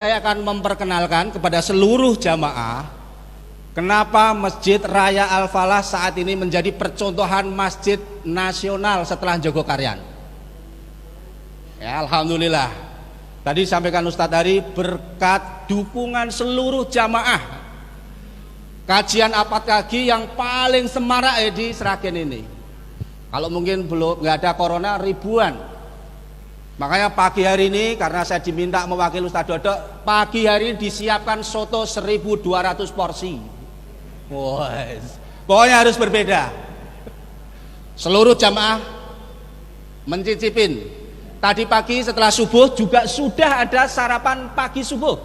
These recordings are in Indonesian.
Saya akan memperkenalkan kepada seluruh jamaah kenapa Masjid Raya Al-Falah saat ini menjadi percontohan masjid nasional setelah Jogokarian. Ya, alhamdulillah. Tadi sampaikan Ustadz Hari, berkat dukungan seluruh jamaah kajian apad kaki yang paling semarak di Sragen ini. Kalau mungkin belum nggak ada corona, ribuan. Makanya pagi hari ini karena saya diminta mewakili Ustadz Dodok, pagi hari ini disiapkan soto 1.200 porsi. Pokoknya harus berbeda. Seluruh jamaah mencicipin. Tadi pagi setelah subuh juga sudah ada sarapan pagi subuh.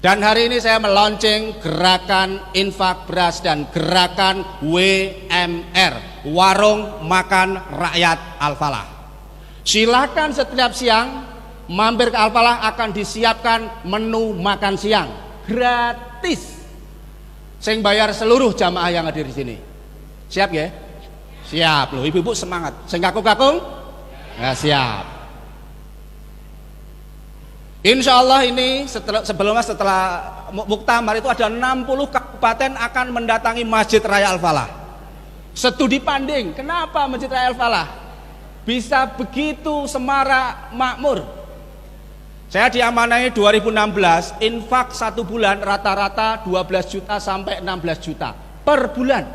Dan hari ini saya meluncing gerakan infak beras dan gerakan WMR, Warung Makan Rakyat Al-Falah. Silakan setiap siang mampir ke Al-Falah, akan disiapkan menu makan siang gratis. Sing bayar seluruh jamaah yang hadir di sini. Siap ya? Siap loh, ibu-ibu semangat. Sing kakung-kakung? Ya, siap. Insya Allah ini setelah muktamar itu ada 60 kabupaten akan mendatangi Masjid Raya Al-Falah. Studi banding, kenapa Masjid Raya Al-Falah bisa begitu semarak makmur? Saya diamanai 2016, infak satu bulan rata-rata 12 juta sampai 16 juta per bulan.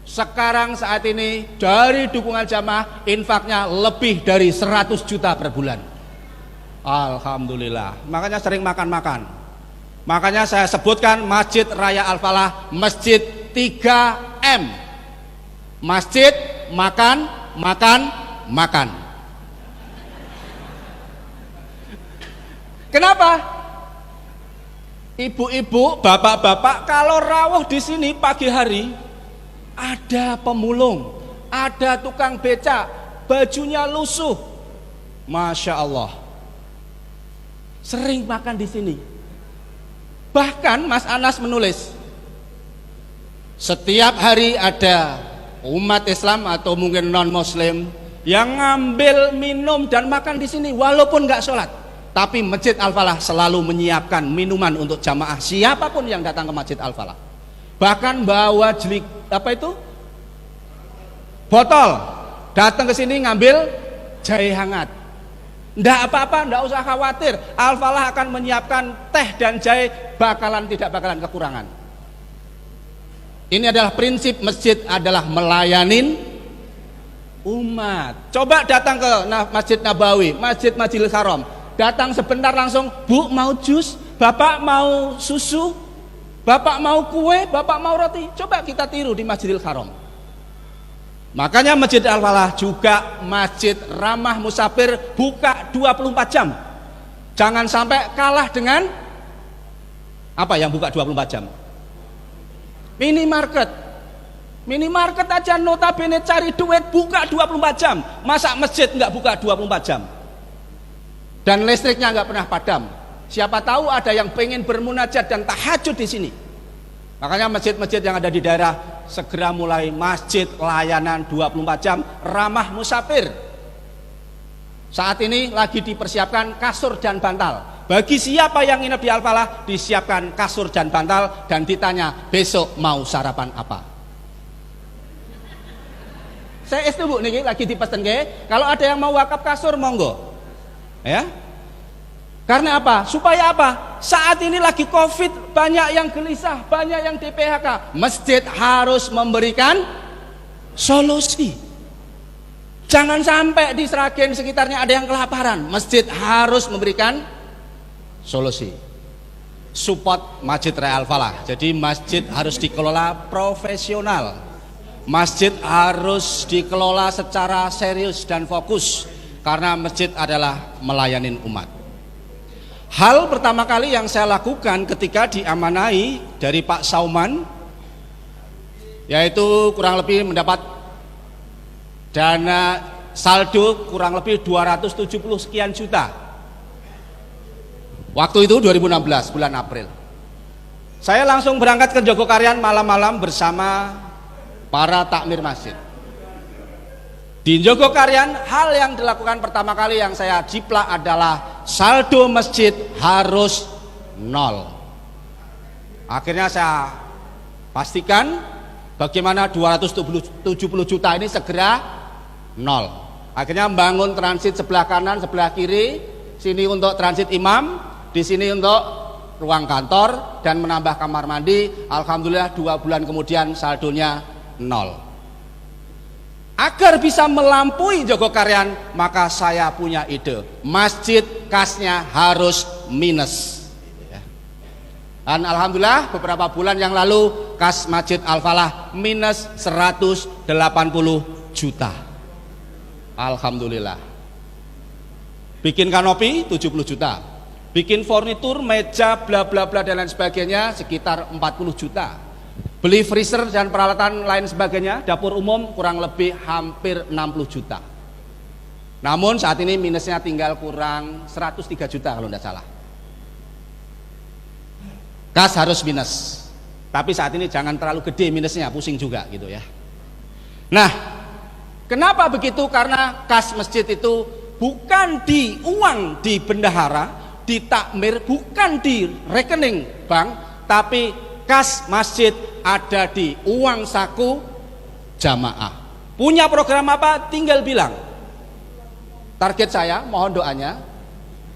Sekarang saat ini dari dukungan jamaah infaknya lebih dari 100 juta per bulan. Alhamdulillah. Makanya sering makan-makan. Makanya saya sebutkan Masjid Raya Al-Falah masjid 3M. Masjid makan, makan, makan. Kenapa? Ibu-ibu, bapak-bapak kalau rawuh di sini pagi hari ada pemulung, ada tukang becak, bajunya lusuh. Masya Allah. Sering makan di sini. Bahkan Mas Anas menulis, setiap hari ada umat Islam atau mungkin non-Muslim yang ngambil minum dan makan di sini walaupun nggak sholat, tapi Masjid Al-Falah selalu menyiapkan minuman untuk jamaah siapapun yang datang ke Masjid Al-Falah. Bahkan bawa jelik botol, datang ke sini ngambil jahe hangat. Nggak apa-apa, nggak usah khawatir, Al-Falah akan menyiapkan teh dan jahe, tidak bakalan kekurangan. Ini adalah prinsip masjid, adalah melayanin umat. Coba datang ke Masjid Nabawi, Masjid Masjidil Haram, datang sebentar langsung, Bu mau jus, Bapak mau susu, Bapak mau kue, Bapak mau roti. Coba kita tiru di Masjidil Haram. Makanya Masjid Al-Falah juga masjid ramah musafir, buka 24 jam. Jangan sampai kalah dengan apa yang buka 24 jam? Minimarket. Minimarket aja notabene cari duit buka 24 jam. Masa masjid nggak buka 24 jam? Dan listriknya nggak pernah padam. Siapa tahu ada yang pengen bermunajat dan tahajud di sini. Makanya masjid-masjid yang ada di daerah segera mulai masjid layanan 24 jam ramah musafir. Saat ini lagi dipersiapkan kasur dan bantal. Bagi siapa yang nginep di Al-Falah disiapkan kasur dan bantal dan ditanya besok mau sarapan apa. Saya itu Bu nih lagi dipesen ke, kalau ada yang mau wakaf kasur monggo. Ya. Karena apa? Supaya apa? Saat ini lagi Covid, banyak yang gelisah, banyak yang di PHK. Masjid harus memberikan solusi. Jangan sampai di Sragen sekitarnya ada yang kelaparan. Masjid harus memberikan solusi. Support Masjid Raya Al-Falah. Jadi masjid harus dikelola profesional. Masjid harus dikelola secara serius dan fokus, karena masjid adalah melayanin umat. Hal pertama kali yang saya lakukan ketika diamanai dari Pak Sauman, yaitu kurang lebih mendapat dana saldo kurang lebih 270 sekian juta. Waktu itu 2016 bulan April. Saya langsung berangkat ke Jogokarian malam-malam bersama para takmir masjid. Di Jogokarian, hal yang dilakukan pertama kali yang saya jiplak adalah saldo masjid harus nol. Akhirnya saya pastikan bagaimana 270 juta ini segera nol. Akhirnya membangun transit sebelah kanan, sebelah kiri, sini untuk transit imam, di sini untuk ruang kantor, dan menambah kamar mandi. Alhamdulillah 2 bulan kemudian saldonya nol. Agar bisa melampaui Jogokaryan, maka saya punya ide, masjid kasnya harus minus. Dan alhamdulillah beberapa bulan yang lalu kas Masjid Al-Falah minus 180 juta. Alhamdulillah. Bikin kanopi 70 juta. Bikin furnitur, meja, bla bla bla dan lain sebagainya sekitar 40 juta. Beli freezer dan peralatan lain sebagainya, dapur umum kurang lebih hampir 60 juta. Namun saat ini minusnya tinggal kurang 103 juta kalau tidak salah. Kas harus minus. Tapi saat ini jangan terlalu gede minusnya, pusing juga gitu ya. Nah, kenapa begitu? Karena kas masjid itu bukan di uang di bendahara, di takmir, bukan di rekening bank, tapi kas masjid ada di uang saku jamaah. Punya program apa? Tinggal bilang. Target saya, mohon doanya,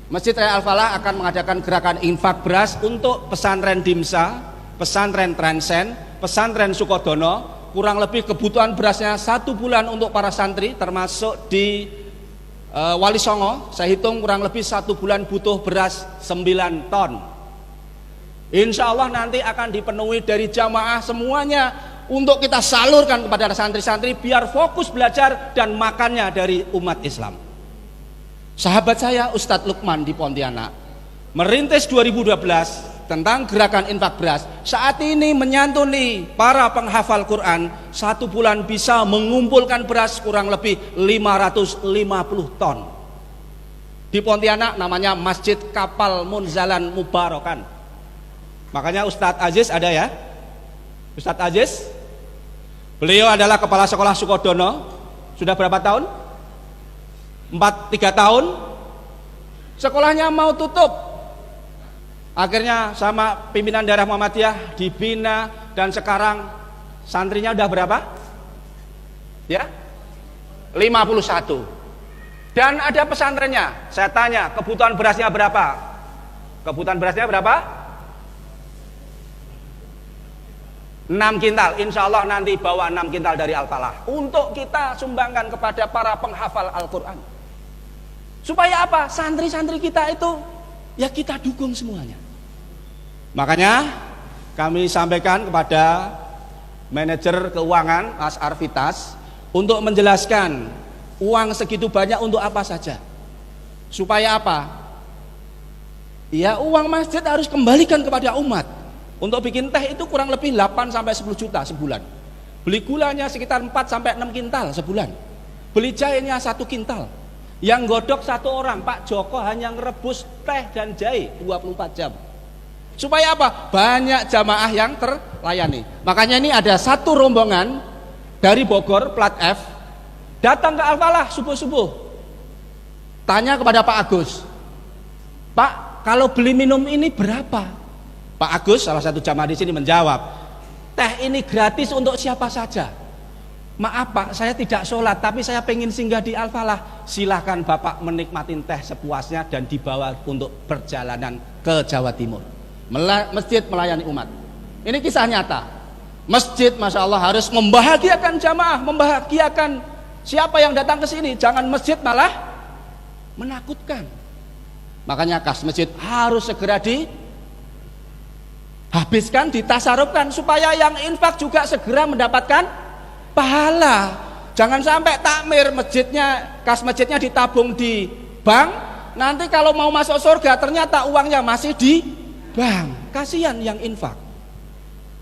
Masjid Raya Al-Falah akan mengadakan gerakan infak beras untuk pesantren Dimsa, pesantren Trensen, pesantren Sukodono. Kurang lebih kebutuhan berasnya 1 bulan untuk para santri, termasuk di Wali Songo, saya hitung kurang lebih 1 bulan butuh beras 9 ton. Insya Allah nanti akan dipenuhi dari jamaah semuanya untuk kita salurkan kepada santri-santri biar fokus belajar dan makannya dari umat Islam. Sahabat saya Ustadz Lukman di Pontianak merintis 2012 tentang gerakan infak beras. Saat ini menyantuni para penghafal Quran, 1 bulan bisa mengumpulkan beras kurang lebih 550 ton. Di Pontianak namanya Masjid Kapal Munzalan Mubarokan. Makanya Ustadz Aziz ada ya, Ustadz Aziz. Beliau adalah kepala sekolah Sukodono. Sudah berapa tahun? 3 tahun. Sekolahnya mau tutup. Akhirnya sama pimpinan daerah Muhammadiyah dibina, dan sekarang santrinya udah berapa? Ya? 51. Dan ada pesantrennya. Saya tanya, kebutuhan berasnya berapa? Kebutuhan berasnya berapa? 6 kintal. Insya Allah nanti bawa 6 kintal dari Al-Falah untuk kita sumbangkan kepada para penghafal Al-Quran. Supaya apa? Santri-santri kita itu ya kita dukung semuanya. Makanya kami sampaikan kepada manajer keuangan Mas Arvitas untuk menjelaskan uang segitu banyak untuk apa saja. Supaya apa? Ya uang masjid harus kembalikan kepada umat. Untuk bikin teh itu kurang lebih 8 sampai 10 juta sebulan. Beli gulanya sekitar 4 sampai 6 kintal sebulan. Beli jahenya 1 kintal. Yang godok 1 orang, Pak Joko hanya ngerebus teh dan jahe 24 jam. Supaya apa? Banyak jamaah yang terlayani. Makanya ini ada 1 rombongan dari Bogor plat F datang ke Al-Falah subuh-subuh. Tanya kepada Pak Agus, Pak, kalau beli minum ini berapa? Pak Agus, salah satu jamaah di sini menjawab, teh ini gratis untuk siapa saja. Maaf Pak, saya tidak sholat, tapi saya pengen singgah di Al-Falah. Silahkan Bapak menikmati teh sepuasnya dan dibawa untuk perjalanan ke Jawa Timur. Masjid melayani umat. Ini kisah nyata. Masjid Masya Allah harus membahagiakan jamaah, membahagiakan siapa yang datang ke sini. Jangan masjid malah menakutkan. Makanya kas masjid harus segera dihabiskan, ditasarufkan, supaya yang infak juga segera mendapatkan pahala. Jangan sampai takmir masjidnya, kas masjidnya ditabung di bank, nanti kalau mau masuk surga ternyata uangnya masih di bank. Kasihan yang infak.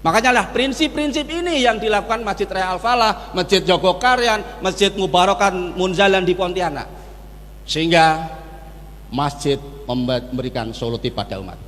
Makanya lah prinsip-prinsip ini yang dilakukan Masjid Raya Al-Falah, Masjid Jogokaryan, Masjid Mubarokan Munzalan di Pontianak, sehingga masjid memberikan solusi pada umat.